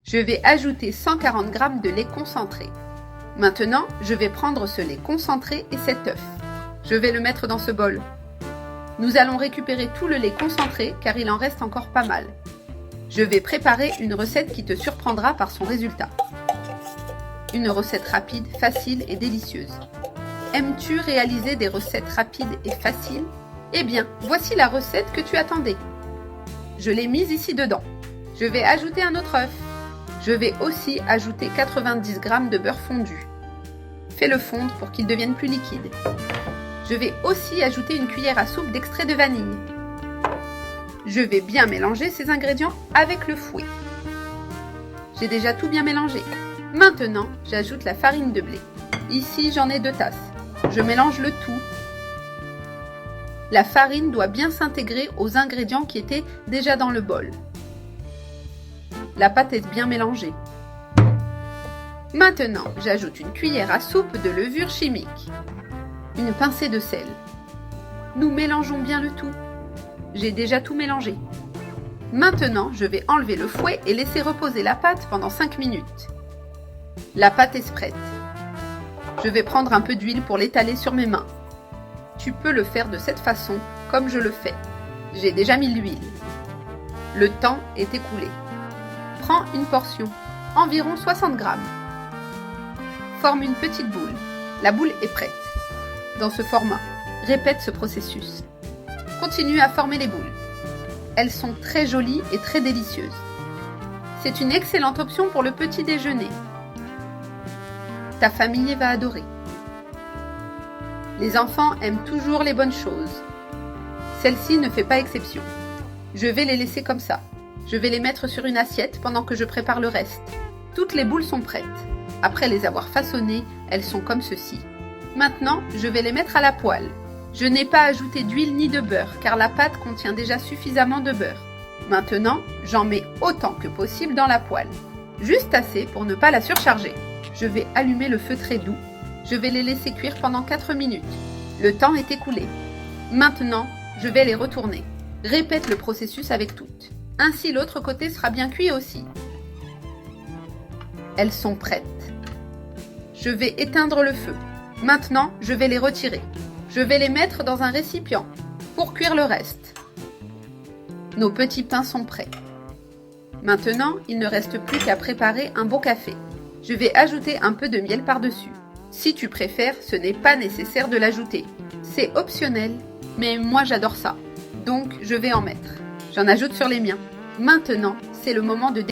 Je vais ajouter 140 g de lait concentré. Maintenant, je vais prendre ce lait concentré et cet œuf. Je vais le mettre dans ce bol. Nous allons récupérer tout le lait concentré car il en reste encore pas mal. Je vais préparer une recette qui te surprendra par son résultat. Une recette rapide, facile et délicieuse. Aimes-tu réaliser des recettes rapides et faciles? Eh bien, voici la recette que tu attendais. Je l'ai mise ici dedans. Je vais ajouter un autre œuf. Je vais aussi ajouter 90 g de beurre fondu. Fais-le fondre pour qu'il devienne plus liquide. Je vais aussi ajouter une cuillère à soupe d'extrait de vanille. Je vais bien mélanger ces ingrédients avec le fouet. J'ai déjà tout bien mélangé. Maintenant, j'ajoute la farine de blé. Ici, j'en ai 2 tasses. Je mélange le tout. La farine doit bien s'intégrer aux ingrédients qui étaient déjà dans le bol. La pâte est bien mélangée. Maintenant, j'ajoute une cuillère à soupe de levure chimique. Une pincée de sel. Nous mélangeons bien le tout. J'ai déjà tout mélangé. Maintenant, je vais enlever le fouet et laisser reposer la pâte pendant 5 minutes. La pâte est prête. Je vais prendre un peu d'huile pour l'étaler sur mes mains. Tu peux le faire de cette façon, comme je le fais. J'ai déjà mis l'huile. Le temps est écoulé. Prends une portion, environ 60 g. Forme une petite boule. La boule est prête. Dans ce format, répète ce processus. Continue à former les boules. Elles sont très jolies et très délicieuses. C'est une excellente option pour le petit déjeuner. Ta famille va adorer. Les enfants aiment toujours les bonnes choses. Celle-ci ne fait pas exception. Je vais les laisser comme ça. Je vais les mettre sur une assiette pendant que je prépare le reste. Toutes les boules sont prêtes. Après les avoir façonnées, elles sont comme ceci. Maintenant, je vais les mettre à la poêle. Je n'ai pas ajouté d'huile ni de beurre car la pâte contient déjà suffisamment de beurre. Maintenant, j'en mets autant que possible dans la poêle. Juste assez pour ne pas la surcharger. Je vais allumer le feu très doux. Je vais les laisser cuire pendant 4 minutes. Le temps est écoulé. Maintenant, je vais les retourner. Répète le processus avec toutes. Ainsi, l'autre côté sera bien cuit aussi. Elles sont prêtes. Je vais éteindre le feu. Maintenant, je vais les retirer. Je vais les mettre dans un récipient pour cuire le reste. Nos petits pains sont prêts. Maintenant, il ne reste plus qu'à préparer un bon café. Je vais ajouter un peu de miel par-dessus. Si tu préfères, ce n'est pas nécessaire de l'ajouter. C'est optionnel, mais moi j'adore ça. Donc, je vais en mettre. J'en ajoute sur les miens. Maintenant, c'est le moment de